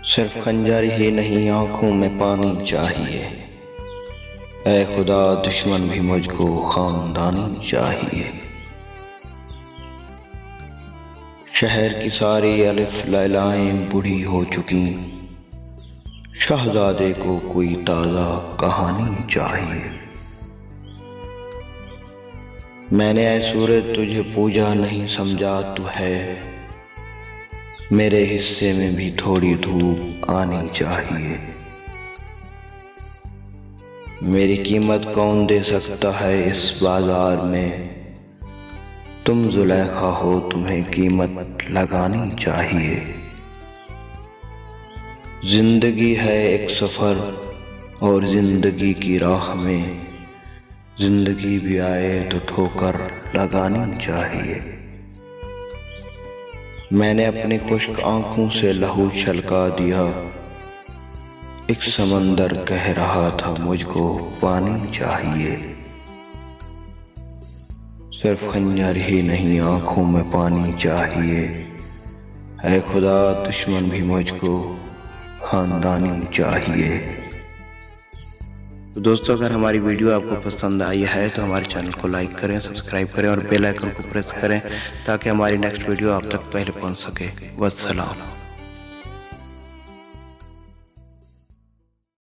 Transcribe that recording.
सिर्फ खंजर ही नहीं आंखों में पानी चाहिए। ऐ खुदा दुश्मन भी मुझको खानदानी चाहिए। शहर की सारी अलिफ लैलाएं बूढ़ी हो चुकी, शहजादे को कोई ताज़ा कहानी चाहिए। मैंने ऐ सूरज तुझे पूजा नहीं समझा, तू है मेरे हिस्से में भी थोड़ी धूप आनी चाहिए। मेरी कीमत कौन दे सकता है इस बाजार में, तुम जुलेखा हो तुम्हें कीमत लगानी चाहिए। जिंदगी है एक सफर और जिंदगी की राह में जिंदगी भी आए तो ठोकर लगानी चाहिए। मैंने अपनी खुश्क आंखों से लहू छलका दिया, एक समंदर कह रहा था मुझको पानी चाहिए। सिर्फ खंजर ही नहीं आंखों में पानी चाहिए। ऐ खुदा दुश्मन भी मुझको खानदानी चाहिए। तो दोस्तों, अगर हमारी वीडियो आपको पसंद आई है तो हमारे चैनल को लाइक करें, सब्सक्राइब करें और बेल आइकन को प्रेस करें ताकि हमारी नेक्स्ट वीडियो आप तक पहले पहुंच सके। वस्सलाम।